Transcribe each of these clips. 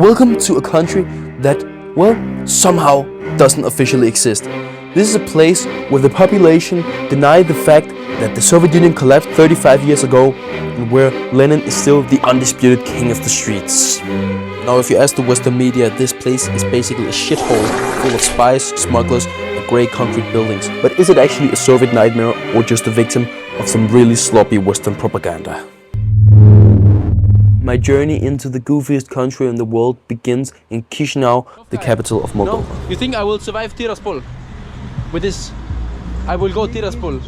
Welcome to a country that, well, somehow doesn't officially exist. This is a place where the population denied the fact that the Soviet Union collapsed 35 years ago and where Lenin is still the undisputed king of the streets. Now, if you ask the Western media, this place is basically a shithole full of spies, smugglers, and grey concrete buildings. But is it actually a Soviet nightmare or just a victim of some really sloppy Western propaganda? My journey into the goofiest country in the world begins in Chisinau, the capital of Moldova. No? You think I will survive Tiraspol? With this, I will go Tiraspol.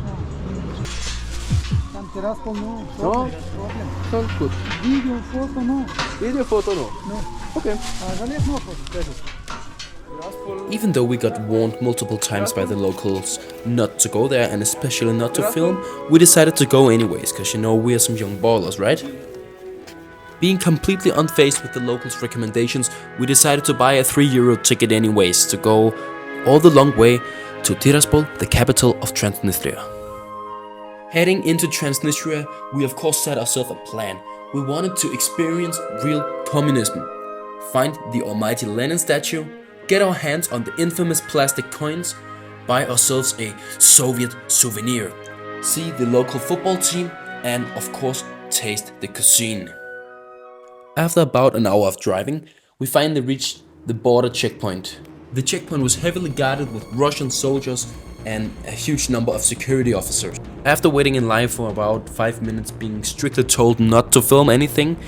Tiraspol, no. No? Sounds good. Video, photo, no. Video, photo, no? No. Okay. No photo. Even though we got warned multiple times by the locals not to go there and especially not to film, we decided to go anyways, because you know we are some young ballers, right? Being completely unfazed with the locals' recommendations, we decided to buy a €3 ticket anyways to go all the long way to Tiraspol, the capital of Transnistria. Heading into Transnistria, we of course set ourselves a plan. We wanted to experience real communism, find the almighty Lenin statue, get our hands on the infamous plastic coins, buy ourselves a Soviet souvenir, see the local football team, and of course taste the cuisine. After about an hour of driving, we finally reached the border checkpoint. The checkpoint was heavily guarded with Russian soldiers and a huge number of security officers. After waiting in line for about 5 minutes, being strictly told not to film anything,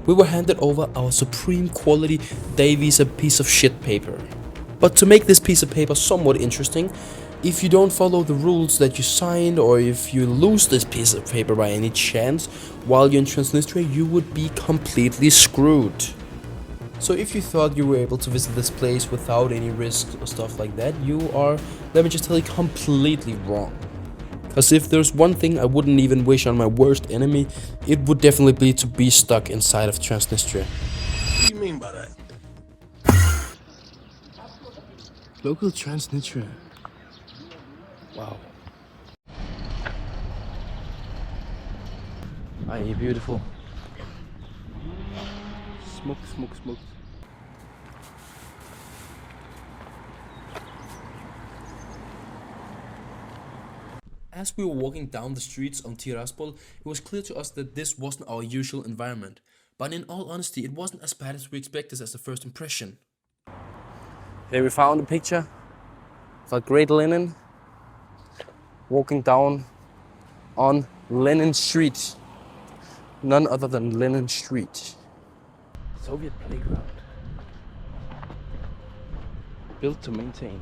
we were handed over our supreme quality day visa piece of shit paper. But to make this piece of paper somewhat interesting, if you don't follow the rules that you signed, or if you lose this piece of paper by any chance while you're in Transnistria, you would be completely screwed. So if you thought you were able to visit this place without any risks or stuff like that, you are, let me just tell you, completely wrong. Because if there's one thing I wouldn't even wish on my worst enemy, it would definitely be to be stuck inside of Transnistria. What do you mean by that? Local Transnistria. Wow. Aye, beautiful. Smoke. As we were walking down the streets on Tiraspol, it was clear to us that this wasn't our usual environment. But in all honesty, it wasn't as bad as we expected as a first impression. Here we found a picture of a great Lenin walking down on Lenin Street. None other than Lenin Street. Soviet playground. Built to maintain.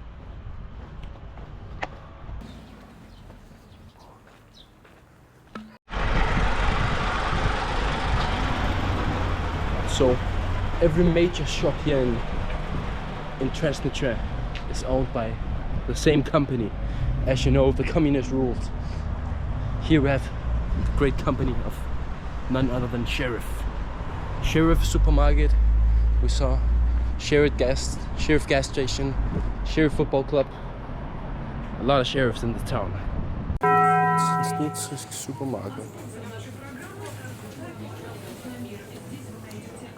So, every major shop here in Transnistria is owned by the same company. As you know, the communist rules. Here we have the great company of none other than Sheriff Supermarket. We saw Sheriff gas station, Sheriff football club. A lot of sheriffs in the town. Transnistria Supermarket.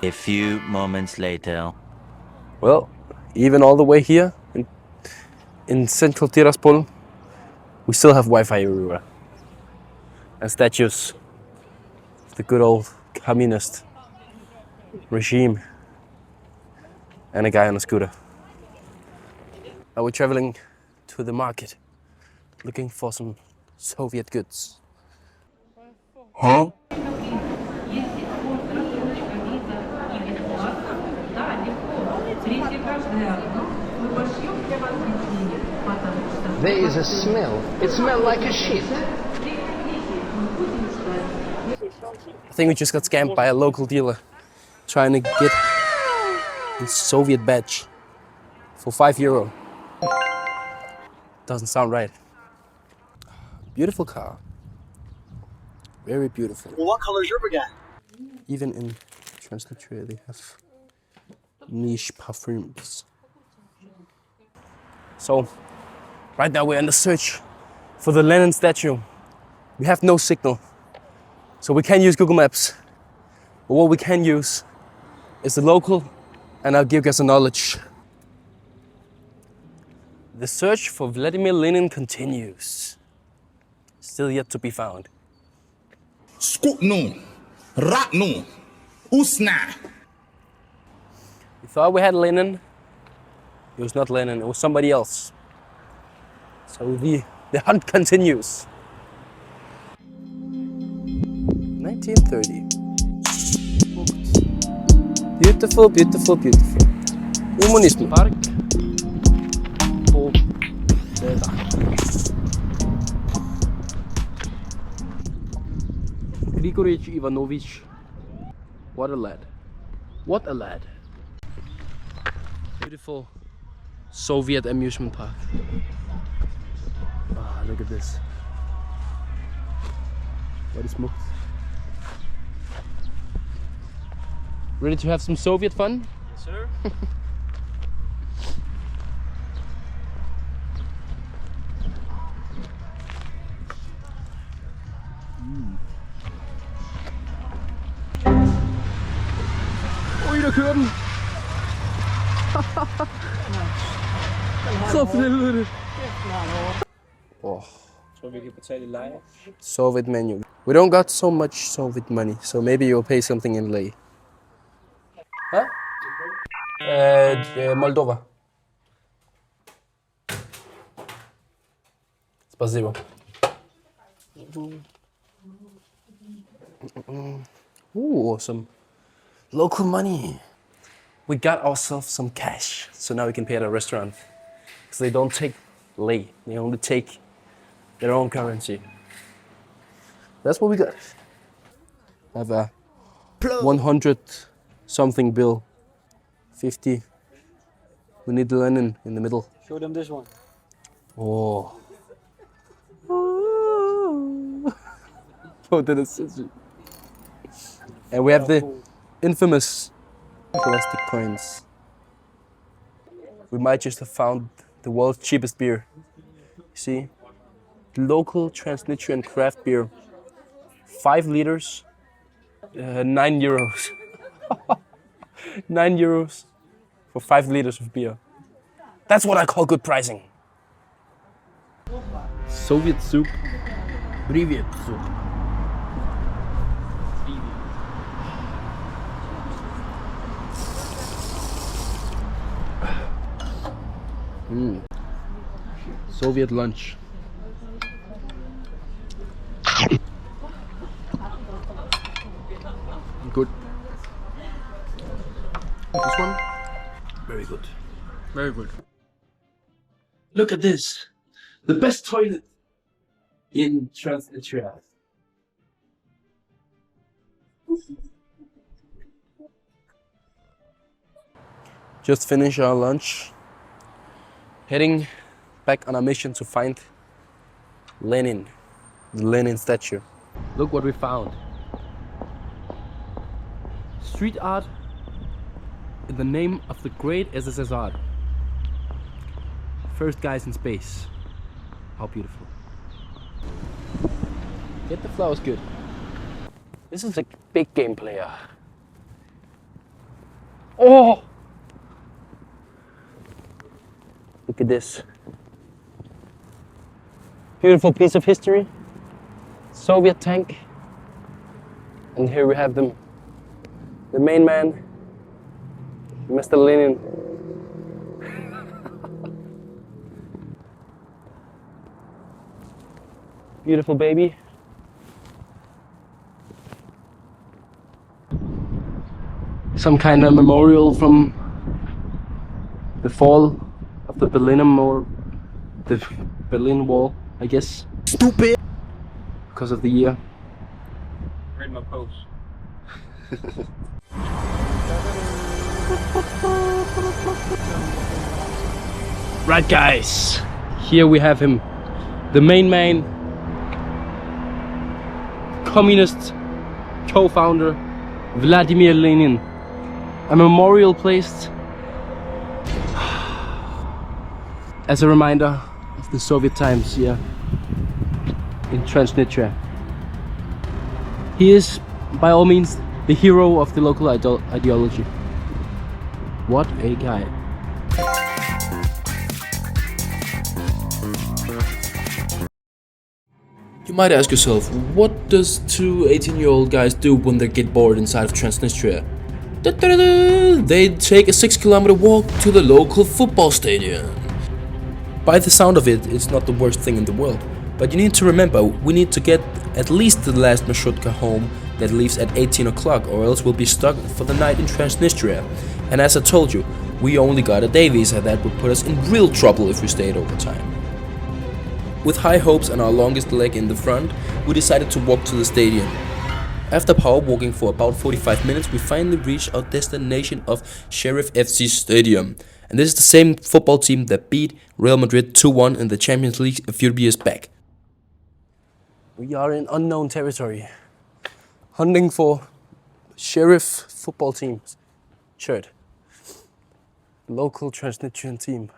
A few moments later. Well, even all the way here in central Tiraspol, we still have Wi-Fi everywhere. And statues of the good old communist regime. And a guy on a scooter. Now we're traveling to the market, looking for some Soviet goods. Huh? There is a smell. It smells like a shit. I think we just got scammed by a local dealer trying to get the Soviet badge for €5. Doesn't sound right. Beautiful car. Very beautiful. Well, what color is your baguette? Even in Transnistria they have niche perfumes. So, right now we're in the search for the Lenin statue. We have no signal, so we can't use Google Maps. But what we can use is the local and I'll give you some knowledge. The search for Vladimir Lenin continues. Still yet to be found. Skutnu, Ratnu, Usna. We thought we had Lenin. It was not Lenin, it was somebody else. So the hunt continues. 1930. Beautiful, beautiful, beautiful. Humanism. Park. Grigorich Ivanovich. What a lad. What a lad. Beautiful Soviet amusement park. Ah, look at this. What is smoked? Ready to have some Soviet fun? Yes, sir. Ui, der kører den! Så for helvede! Oh. Så vi kan betale i leje. Soviet menu. We don't got so much Soviet money, so maybe you'll pay something in lei. Huh? Moldova. Спасибо. Ooh, some local money. We got ourselves some cash, so now we can pay at a restaurant. Because they don't take lei, they only take their own currency. That's what we got. I have a 100 something bill. 50. We need the Lenin in the middle. Show them this one. Oh. Oh, that is so. And we have the infamous plastic coins. We might just have found the world's cheapest beer. You see? Local Transnistrian craft beer. 5 liters, 9 euros. 9 euros for 5 liters of beer. That's what I call good pricing. Soviet soup. Привет soup. Soviet lunch. Good. This one? Very good. Very good. Look at this. The best toilet in Transnistria. Just finished our lunch. Heading back on a mission to find Lenin, the Lenin statue. Look what we found. Street art in the name of the great SSSR. First guys in space. How beautiful. Get the flowers good. This is a big game player. Oh! Look at this. Beautiful piece of history. Soviet tank. And here we have them. The main man, Mr. Lenin. Beautiful baby. Some kind of memorial from the fall of the Berlin Wall, I guess. Stupid! Because of the year. Read my post. Right, guys, here we have him, the main man, communist co-founder Vladimir Lenin. A memorial placed as a reminder of the Soviet times here in Transnistria. He is, by all means, the hero of the local ideology. What a guy. You might ask yourself, what does two 18-year-old guys do when they get bored inside of Transnistria? They take a 6-kilometer walk to the local football stadium. By the sound of it, it's not the worst thing in the world. But you need to remember, we need to get at least the last marshrutka home that leaves at 18 o'clock, or else we'll be stuck for the night in Transnistria. And as I told you, we only got a day visa that would put us in real trouble if we stayed overtime. With high hopes and our longest leg in the front, we decided to walk to the stadium. After power walking for about 45 minutes, we finally reached our destination of Sheriff FC Stadium. And this is the same football team that beat Real Madrid 2-1 in the Champions League a few years back. We are in unknown territory, hunting for Sheriff football team's shirt. Local Transnistrian team.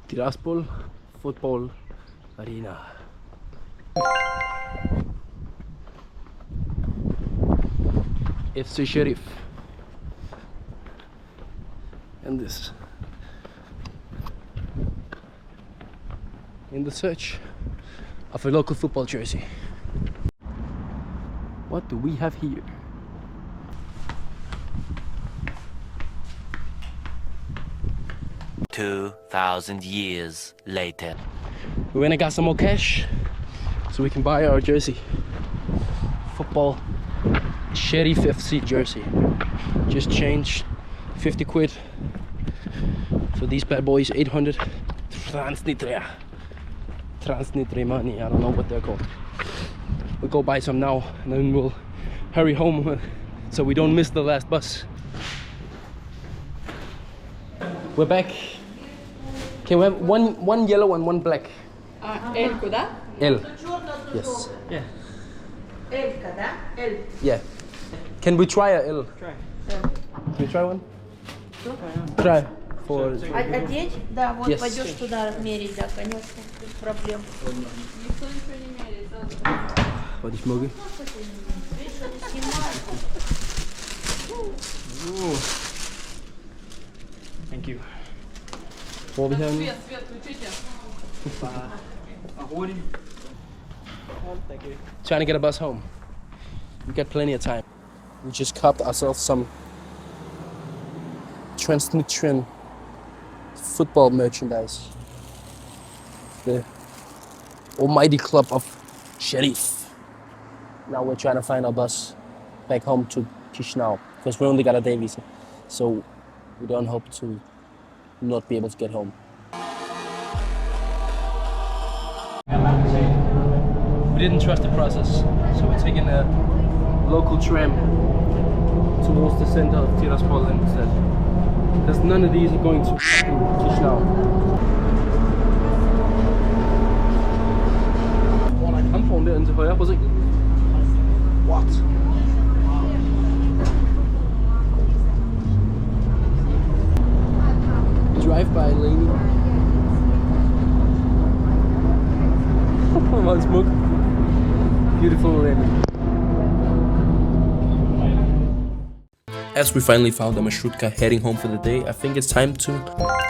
Tiraspol football arena. FC Sheriff. And this. In the search of a local football jersey. What do we have here? 2,000 years later. We went and got some more cash so we can buy our jersey. Football Sheriff FC jersey. Just changed 50 quid for these bad boys. 800 Transnistria. Transnistria money, I don't know what they're called. We'll go buy some now and then we'll hurry home so we don't miss the last bus. We're back. Can we have one yellow and one black? Эльку, да? L. Yes. Элька, да? Эль. Yeah. Can we try a L? Try. Can we try one? Try. For... Одеть? Да, вот Yes. пойдешь туда мерить, да, конечно, без проблем. Никто ничего не меряет. For die smukke. Thank you. Hvor er vi her nu? Свет, включите. Hurtigt. Trying to get a bus home. We got plenty of time. We just copped ourselves some Transnistrian football merchandise. The almighty club of Sheriff. Now we're trying to find our bus back home to Chisinau because we only got a day visa, so we don't hope to not be able to get home. We didn't trust the process, so we're taking a local tram towards the center of Tiraspol instead. Because none of these are going to Chisinau. Hvor der er kampvogn derinde til højre, prøv at se. What? Drive by Lenin. Hvor smuk. Beautiful Lenin. As we finally found a marshrutka heading home for the day, I think it's time to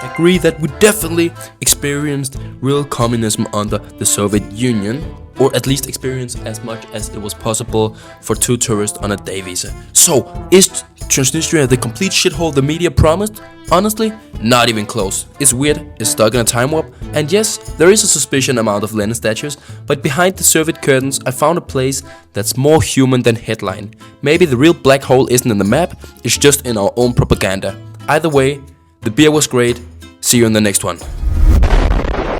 agree that we definitely experienced real communism under the Soviet Union, or at least experienced as much as it was possible for two tourists on a day visa. So, is Transnistria the complete shithole the media promised? Honestly, not even close. It's weird, it's stuck in a time warp, and yes, there is a suspicious amount of Lenin statues, but behind the Soviet curtains I found a place that's more human than headline. Maybe the real black hole isn't in the map, it's just in our own propaganda. Either way, the beer was great. See you in the next one.